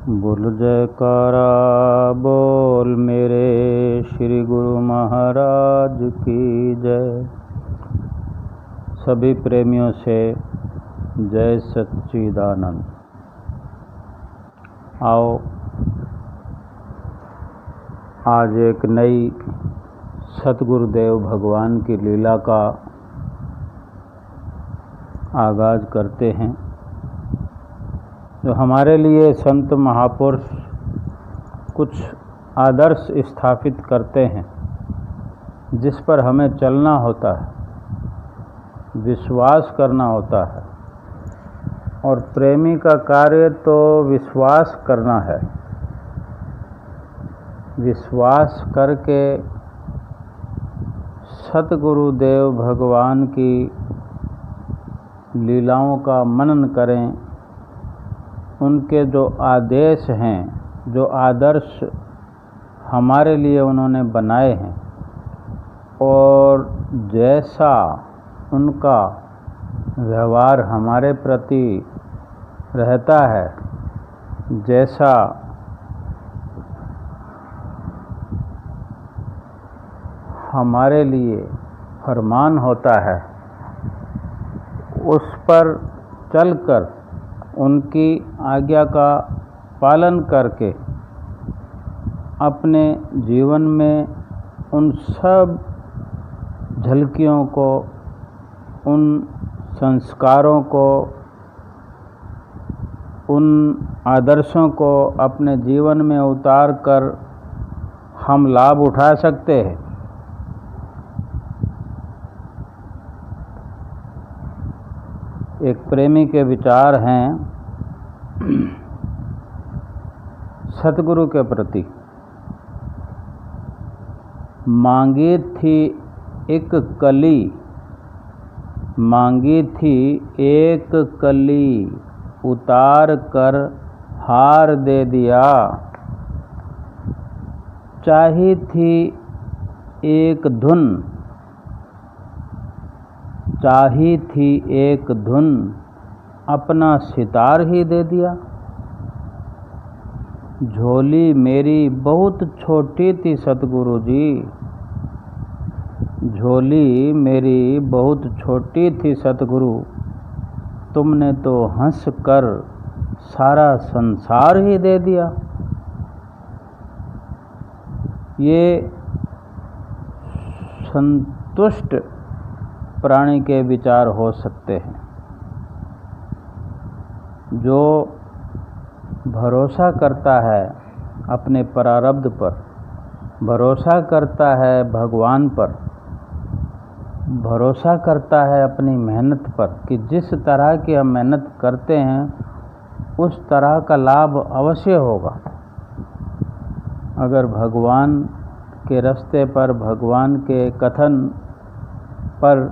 बोल जयकारा बोल मेरे श्री गुरु महाराज की जय। सभी प्रेमियों से जय सच्चिदानंद। आओ आज एक नई सतगुरुदेव भगवान की लीला का आगाज करते हैं, जो हमारे लिए संत महापुरुष कुछ आदर्श स्थापित करते हैं, जिस पर हमें चलना होता है, विश्वास करना होता है। और प्रेमी का कार्य तो विश्वास करना है। विश्वास करके सतगुरुदेव भगवान की लीलाओं का मनन करें, उनके जो आदेश हैं, जो आदर्श हमारे लिए उन्होंने बनाए हैं, और जैसा उनका व्यवहार हमारे प्रति रहता है, जैसा हमारे लिए फरमान होता है, उस पर चलकर उनकी आज्ञा का पालन करके अपने जीवन में उन सब झलकियों को, उन संस्कारों को, उन आदर्शों को अपने जीवन में उतार कर हम लाभ उठा सकते हैं। एक प्रेमी के विचार हैं सतगुरु के प्रति। मांगी थी एक कली, मांगी थी एक कली, उतार कर हार दे दिया। चाही थी एक धुन, चाही थी एक धुन, अपना सितार ही दे दिया। झोली मेरी बहुत छोटी थी सतगुरु जी, झोली मेरी बहुत छोटी थी सतगुरु, तुमने तो हंस कर सारा संसार ही दे दिया। ये संतुष्ट प्राणी के विचार हो सकते हैं, जो भरोसा करता है अपने प्रारब्ध पर, भरोसा करता है भगवान पर, भरोसा करता है अपनी मेहनत पर कि जिस तरह की हम मेहनत करते हैं उस तरह का लाभ अवश्य होगा। अगर भगवान के रास्ते पर, भगवान के कथन पर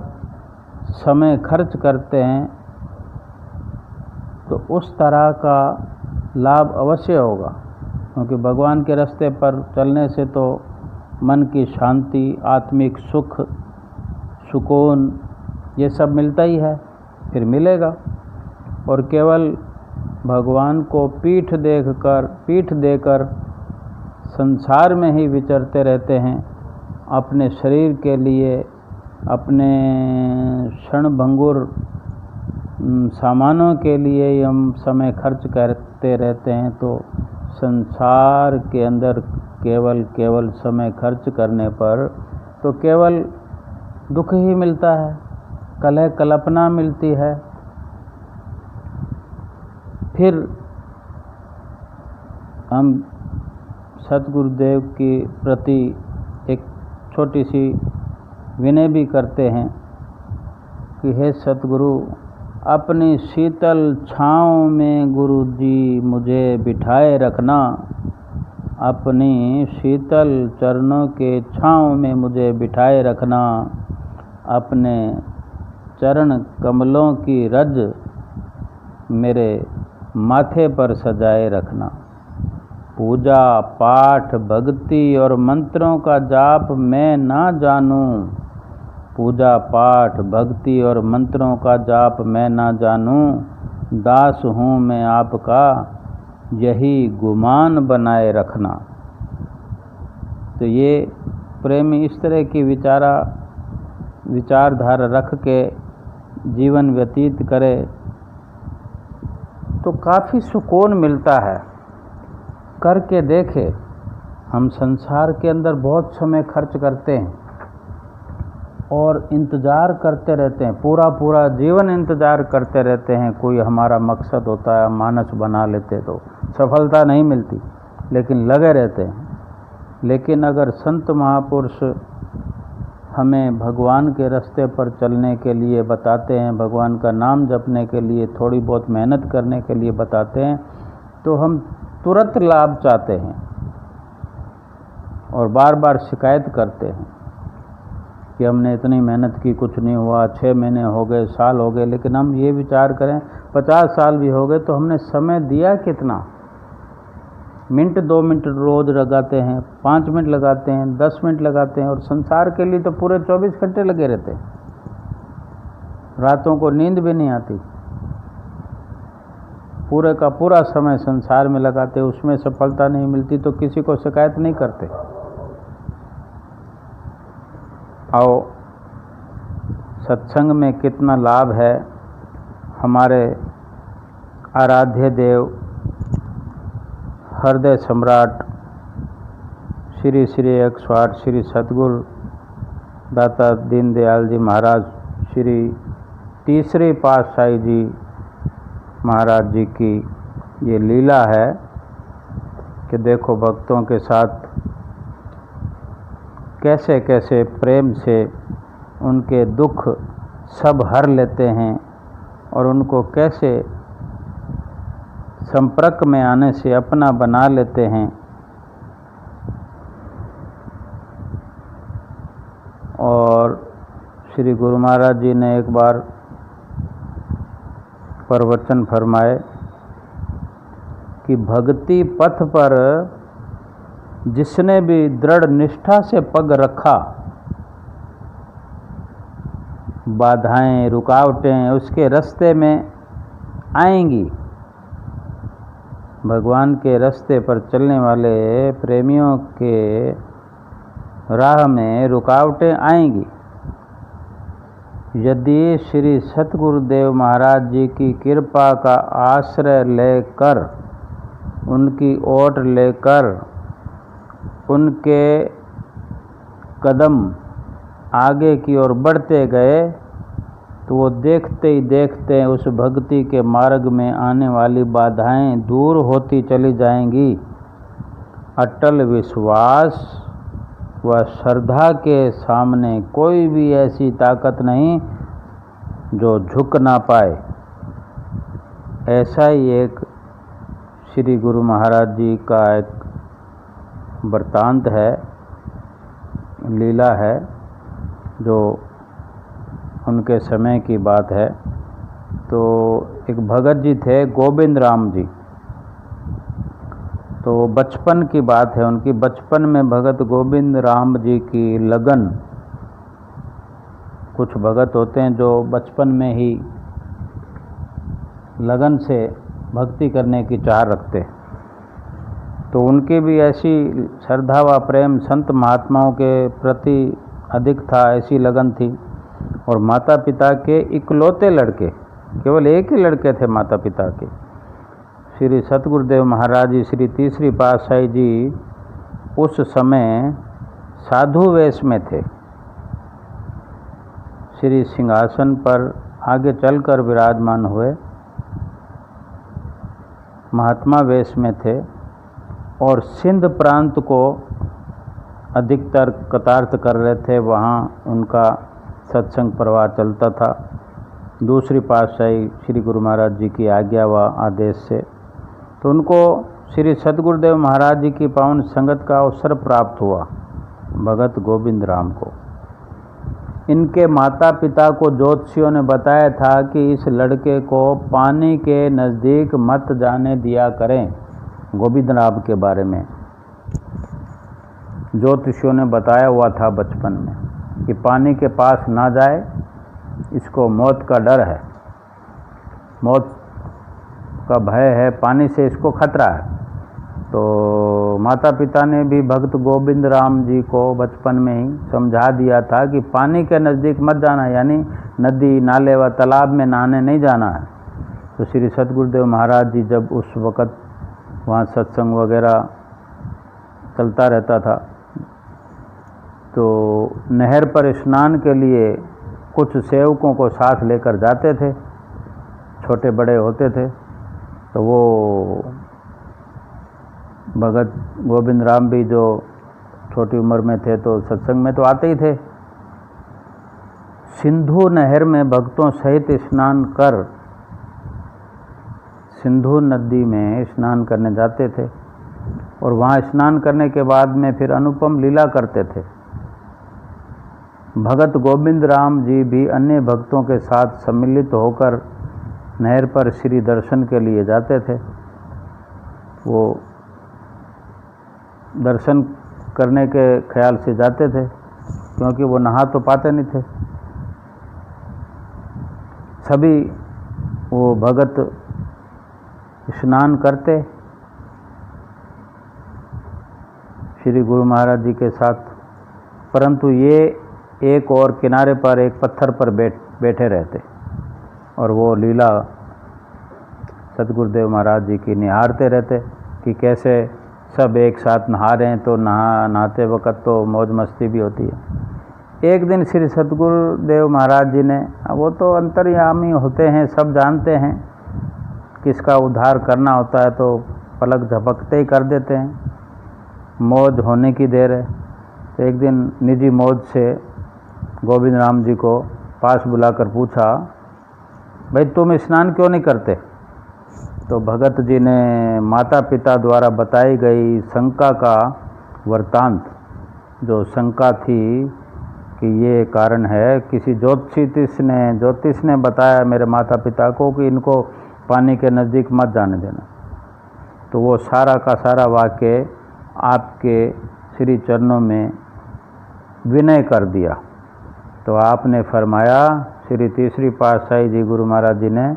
समय खर्च करते हैं तो उस तरह का लाभ अवश्य होगा, क्योंकि भगवान के रास्ते पर चलने से तो मन की शांति, आत्मिक सुख, सुकून, ये सब मिलता ही है, फिर मिलेगा। और केवल भगवान को पीठ देकर संसार में ही विचरते रहते हैं, अपने शरीर के लिए, अपने क्षणभंगुर सामानों के लिए हम समय खर्च करते रहते हैं, तो संसार के अंदर केवल समय खर्च करने पर तो केवल दुख ही मिलता है, कलह कल्पना मिलती है। फिर हम सतगुरुदेव के प्रति एक छोटी सी विनय भी करते हैं कि हे सतगुरु, अपनी शीतल छाँव में गुरु जी मुझे बिठाए रखना, अपनी शीतल चरणों के छाँव में मुझे बिठाए रखना, अपने चरण कमलों की रज मेरे माथे पर सजाए रखना। पूजा पाठ भक्ति और मंत्रों का जाप मैं ना जानूं, पूजा पाठ भक्ति और मंत्रों का जाप मैं ना जानूं, दास हूँ मैं आपका, यही गुमान बनाए रखना। तो ये प्रेमी इस तरह की विचारधारा रख के जीवन व्यतीत करे तो काफ़ी सुकून मिलता है। करके देखे। हम संसार के अंदर बहुत समय खर्च करते हैं और इंतज़ार करते रहते हैं, पूरा जीवन इंतज़ार करते रहते हैं। कोई हमारा मकसद होता है, मानस बना लेते तो सफलता नहीं मिलती, लेकिन लगे रहते हैं। लेकिन अगर संत महापुरुष हमें भगवान के रास्ते पर चलने के लिए बताते हैं, भगवान का नाम जपने के लिए थोड़ी बहुत मेहनत करने के लिए बताते हैं, तो हम तुरंत लाभ चाहते हैं और बार बार शिकायत करते हैं कि हमने इतनी मेहनत की, कुछ नहीं हुआ, 6 महीने हो गए, साल हो गए। लेकिन हम ये विचार करें 50 साल भी हो गए तो हमने समय दिया कितना? मिनट 2 मिनट रोज़ लगाते हैं, 5 मिनट लगाते हैं, 10 मिनट लगाते हैं, और संसार के लिए तो पूरे 24 घंटे लगे रहते हैं। रातों को नींद भी नहीं आती, पूरे का पूरा समय संसार में लगाते, उसमें सफलता नहीं मिलती तो किसी को शिकायत नहीं करते। आओ, सत्संग में कितना लाभ है। हमारे आराध्य देव हृदय सम्राट श्री 108 श्री सतगुरु दाता दीनदयाल जी महाराज, श्री तीसरे पातशाही जी महाराज जी की ये लीला है कि देखो भक्तों के साथ कैसे कैसे प्रेम से उनके दुख सब हर लेते हैं और उनको कैसे संपर्क में आने से अपना बना लेते हैं। और श्री गुरु महाराज जी ने एक बार प्रवचन फरमाए कि भक्ति पथ पर जिसने भी दृढ़ निष्ठा से पग रखा, बाधाएं रुकावटें उसके रास्ते में आएंगी। भगवान के रास्ते पर चलने वाले प्रेमियों के राह में रुकावटें आएंगी। यदि श्री सतगुरुदेव महाराज जी की कृपा का आश्रय लेकर, उनकी ओट लेकर उनके कदम आगे की ओर बढ़ते गए तो वो देखते ही देखते उस भक्ति के मार्ग में आने वाली बाधाएं दूर होती चली जाएंगी। अटल विश्वास व श्रद्धा के सामने कोई भी ऐसी ताकत नहीं जो झुक ना पाए। ऐसा ही एक श्री गुरु महाराज जी का एक वृत्तांत है, लीला है, जो उनके समय की बात है। तो एक भगत जी थे गोविंद राम जी, तो बचपन की बात है उनकी। बचपन में भगत गोविंद राम जी की लगन, कुछ भगत होते हैं जो बचपन में ही लगन से भक्ति करने की चाह रखते, तो उनकी भी ऐसी श्रद्धा व प्रेम संत महात्माओं के प्रति अधिक था, ऐसी लगन थी। और माता पिता के इकलौते लड़के, केवल एक ही लड़के थे माता पिता के, श्री सतगुरुदेव महाराज जी, श्री तीसरी पातशाही जी उस समय साधु वेश में थे। श्री सिंहासन पर आगे चलकर विराजमान हुए, महात्मा वेश में थे और सिंध प्रांत को अधिकतर कतार्थ कर रहे थे। वहाँ उनका सत्संग प्रवाह चलता था दूसरी पातशाही श्री गुरु महाराज जी की आज्ञा व आदेश से। तो उनको श्री सतगुरुदेव महाराज जी की पावन संगत का अवसर प्राप्त हुआ, भगत गोविंद राम को। इनके माता पिता को ज्योतिषियों ने बताया था कि इस लड़के को पानी के नज़दीक मत जाने दिया करें। गोविंद राम के बारे में ज्योतिषियों ने बताया हुआ था बचपन में कि पानी के पास ना जाए, इसको मौत का डर है, मौत का भय है, पानी से इसको खतरा है। तो माता पिता ने भी भक्त गोविंद राम जी को बचपन में ही समझा दिया था कि पानी के नज़दीक मत जाना, यानी नदी नाले व तालाब में नहाने नहीं जाना है। तो श्री सद्गुरुदेव महाराज जी जब उस वक़्त वहाँ सत्संग वगैरह चलता रहता था, तो नहर पर स्नान के लिए कुछ सेवकों को साथ लेकर जाते थे, छोटे बड़े होते थे। तो वो भगत गोविंद राम भी जो छोटी उम्र में थे तो सत्संग में तो आते ही थे। सिंधु नहर में भक्तों सहित स्नान कर सिंधु नदी में स्नान करने जाते थे और वहाँ स्नान करने के बाद में फिर अनुपम लीला करते थे। भगत गोविंद राम जी भी अन्य भक्तों के साथ सम्मिलित होकर नहर पर श्री दर्शन के लिए जाते थे। वो दर्शन करने के ख्याल से जाते थे, क्योंकि वो नहा तो पाते नहीं थे। सभी वो भगत स्नान करते श्री गुरु महाराज जी के साथ, परंतु ये एक और किनारे पर एक पत्थर पर बैठे रहते और वो लीला सद्गुरुदेव महाराज जी की निहारते रहते कि कैसे सब एक साथ नहा रहे हैं। तो नहाते वक़्त तो मौज मस्ती भी होती है। एक दिन श्री सद्गुरुदेव महाराज जी ने, वो तो अंतर्यामी होते हैं, सब जानते हैं किसका उद्धार करना होता है तो पलक झपकते ही कर देते हैं, मौज होने की देर है। तो एक दिन निजी मौज से गोविंद राम जी को पास बुलाकर पूछा, भाई तुम स्नान क्यों नहीं करते? तो भगत जी ने माता पिता द्वारा बताई गई शंका का वृत्तांत, जो शंका थी कि ये कारण है, किसी ज्योतिष ने बताया मेरे माता पिता को कि इनको पानी के नज़दीक मत जाने देना। तो वो सारा का सारा वाक्य आपके श्री चरणों में विनय कर दिया। तो आपने फरमाया, श्री तीसरी पातशाही जी गुरु महाराज जी ने,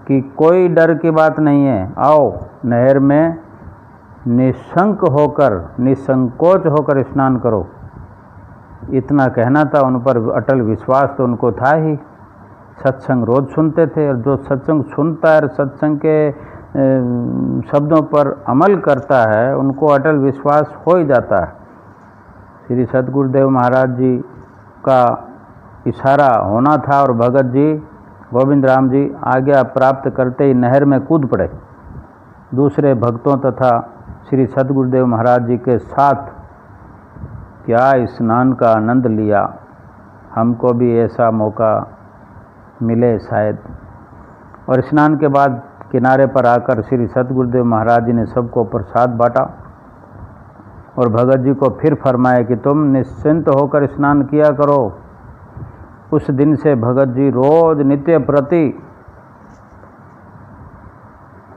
कि कोई डर की बात नहीं है, आओ नहर में निशंक होकर निसंकोच होकर स्नान करो। इतना कहना था, उन पर अटल विश्वास तो उनको था ही। सत्संग रोज़ सुनते थे और जो सत्संग सुनता है और सत्संग के शब्दों पर अमल करता है उनको अटल विश्वास हो ही जाता है। श्री सद्गुरुदेव महाराज जी का इशारा होना था और भगत जी गोविंद राम जी आज्ञा प्राप्त करते ही नहर में कूद पड़े। दूसरे भक्तों तथा श्री सद्गुरुदेव महाराज जी के साथ क्या स्नान का आनंद लिया। हमको भी ऐसा मौका मिले शायद। और स्नान के बाद किनारे पर आकर श्री सद्गुरुदेव महाराज जी ने सबको प्रसाद बांटा और भगत जी को फिर फरमाया कि तुम निश्चिंत होकर स्नान किया करो। उस दिन से भगत जी रोज नित्य प्रति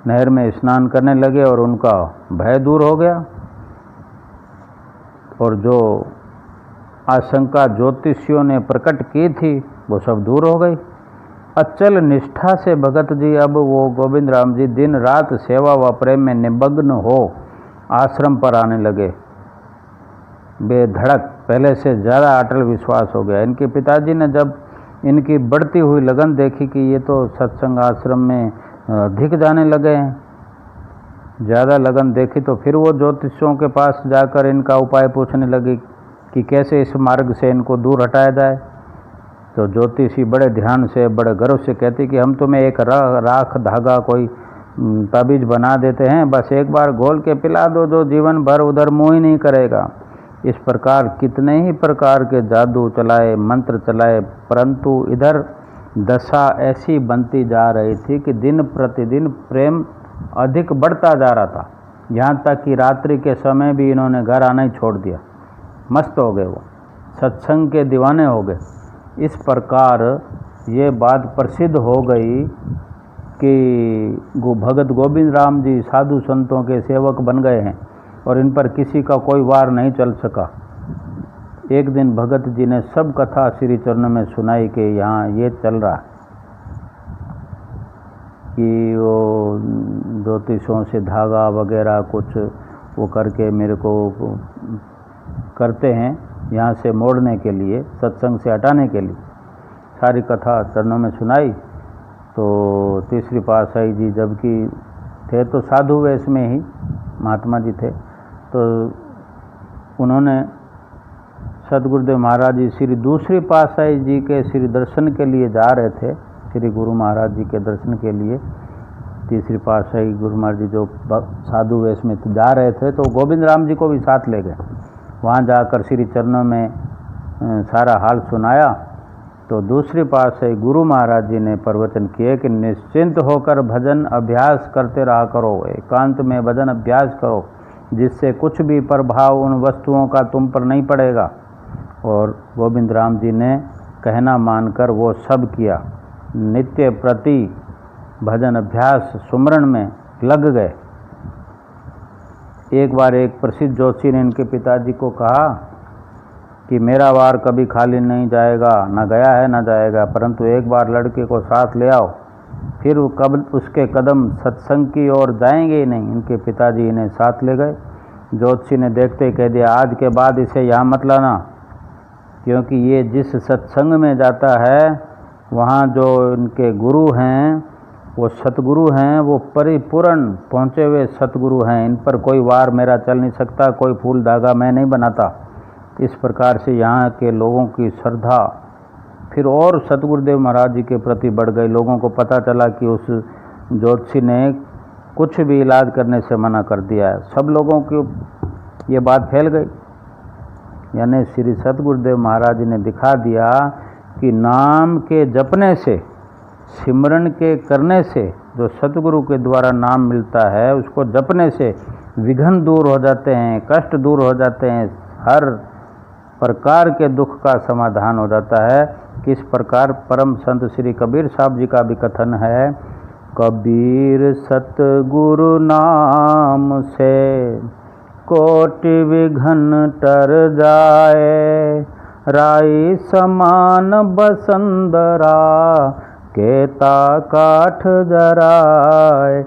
नहर में स्नान करने लगे और उनका भय दूर हो गया और जो आशंका ज्योतिषियों ने प्रकट की थी वो सब दूर हो गई। अचल निष्ठा से भगत जी अब वो गोविंद राम जी दिन रात सेवा व प्रेम में निमग्न हो आश्रम पर आने लगे। बेधड़क पहले से ज़्यादा अटल विश्वास हो गया। इनके पिताजी ने जब इनकी बढ़ती हुई लगन देखी कि ये तो सत्संग आश्रम में अधिक जाने लगे हैं, ज़्यादा लगन देखी, तो फिर वो ज्योतिषियों के पास जाकर इनका उपाय पूछने लगी कि कैसे इस मार्ग से इनको दूर हटाया जाए। तो ज्योतिषी बड़े ध्यान से बड़े गर्व से कहती कि हम तुम्हें एक राख धागा कोई ताबीज बना देते हैं, बस एक बार घोल के पिला दो, जो जीवन भर उधर मुँह ही नहीं करेगा। इस प्रकार कितने ही प्रकार के जादू चलाए, मंत्र चलाए, परंतु इधर दशा ऐसी बनती जा रही थी कि दिन प्रतिदिन प्रेम अधिक बढ़ता जा रहा था। यहाँ तक कि रात्रि के समय भी इन्होंने घर आना ही छोड़ दिया। मस्त हो गए, वो सत्संग के दीवाने हो गए। इस प्रकार ये बात प्रसिद्ध हो गई कि भगत गोविंद राम जी साधु संतों के सेवक बन गए हैं और इन पर किसी का कोई वार नहीं चल सका। एक दिन भगत जी ने सब कथा श्री चरण में सुनाई कि यहाँ ये चल रहा है, कि वो ज्योतिषों से धागा वगैरह कुछ वो करके मेरे को करते हैं यहाँ से मोड़ने के लिए, सत्संग से हटाने के लिए। सारी कथा चरणों में सुनाई। तो तीसरी पातशाही जी जबकि थे तो साधु वेश में ही, महात्मा जी थे, तो उन्होंने सतगुरुदेव महाराज जी श्री दूसरी पातशाही जी के श्री दर्शन के लिए जा रहे थे, श्री गुरु महाराज जी के दर्शन के लिए। तीसरी पातशाही गुरु महाराज जी जो साधु वेश में जा रहे थे तो गोविंद राम जी को भी साथ ले गए। वहाँ जाकर श्री चरणों में सारा हाल सुनाया। तो दूसरी पातशाही गुरु महाराज जी ने प्रवचन किए कि निश्चिंत होकर भजन अभ्यास करते रहा करो, एकांत में भजन अभ्यास करो, जिससे कुछ भी प्रभाव उन वस्तुओं का तुम पर नहीं पड़ेगा। और गोविंद राम जी ने कहना मानकर वो सब किया, नित्य प्रति भजन अभ्यास सुमरण में लग गए। एक बार एक प्रसिद्ध ज्योतिषी ने इनके पिताजी को कहा कि मेरा वार कभी खाली नहीं जाएगा, न गया है न जाएगा, परंतु एक बार लड़के को साथ ले आओ, फिर वो कब उसके कदम सत्संग की ओर जाएंगे ही नहीं। इनके पिताजी इन्हें साथ ले गए। ज्योतिषी ने देखते ही कह दिया, आज के बाद इसे यहाँ मत लाना, क्योंकि ये जिस सत्संग में जाता है वहाँ जो इनके गुरु हैं वो सतगुरु हैं, वो परिपूर्ण पहुँचे हुए सतगुरु हैं, इन पर कोई वार मेरा चल नहीं सकता, कोई फूल धागा मैं नहीं बनाता। इस प्रकार से यहाँ के लोगों की श्रद्धा फिर और सतगुरुदेव महाराज जी के प्रति बढ़ गई। लोगों को पता चला कि उस ज्योतिषी ने कुछ भी इलाज करने से मना कर दिया है। सब लोगों की ये बात फैल गई। यानी श्री सतगुरुदेव महाराज जी ने दिखा दिया कि नाम के जपने से, सिमरन के करने से, जो सतगुरु के द्वारा नाम मिलता है उसको जपने से विघ्न दूर हो जाते हैं, कष्ट दूर हो जाते हैं, हर प्रकार के दुख का समाधान हो जाता है। किस प्रकार परम संत श्री कबीर साहब जी का भी कथन है, कबीर सतगुरु नाम से कोटि विघ्न तर जाए, राई समान बसंदरा केता काठ जराए।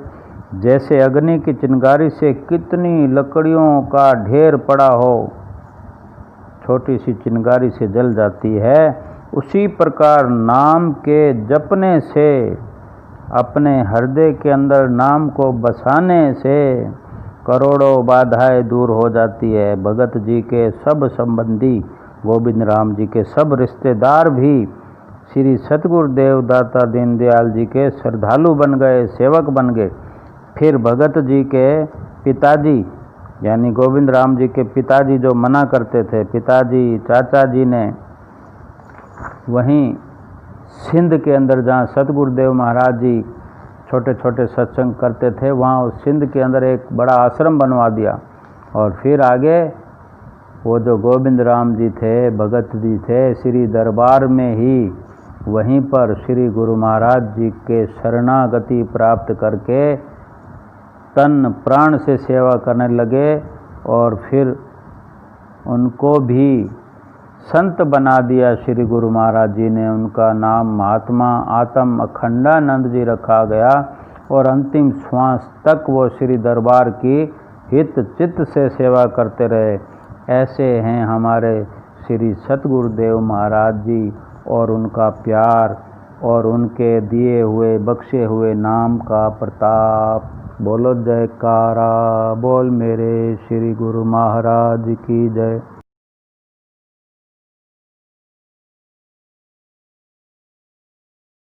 जैसे अग्नि की चिंगारी से कितनी लकड़ियों का ढेर पड़ा हो, छोटी सी चिंगारी से जल जाती है, उसी प्रकार नाम के जपने से, अपने हृदय के अंदर नाम को बसाने से करोड़ों बाधाएं दूर हो जाती है। भगत जी के सब संबंधी, गोविंद राम जी के सब रिश्तेदार भी श्री सतगुरुदेव दाता दीनदयाल जी के श्रद्धालु बन गए, सेवक बन गए। फिर भगत जी के पिताजी यानी गोविंद राम जी के पिताजी जो मना करते थे, पिताजी चाचा जी ने वहीं सिंध के अंदर जहाँ सतगुरुदेव महाराज जी छोटे छोटे सत्संग करते थे, वहाँ उस सिंध के अंदर एक बड़ा आश्रम बनवा दिया। और फिर आगे वो जो गोविंद राम जी थे, भगत जी थे, श्री दरबार में ही वहीं पर श्री गुरु महाराज जी के शरणागति प्राप्त करके तन प्राण से सेवा करने लगे। और फिर उनको भी संत बना दिया श्री गुरु महाराज जी ने। उनका नाम महात्मा आत्म अखंडानंद जी रखा गया और अंतिम श्वास तक वो श्री दरबार की हित चित्त से सेवा करते रहे। ऐसे हैं हमारे श्री सतगुरुदेव महाराज जी और उनका प्यार और उनके दिए हुए बख्शे हुए नाम का प्रताप। बोलो जयकारा बोल मेरे श्री गुरु महाराज की जय।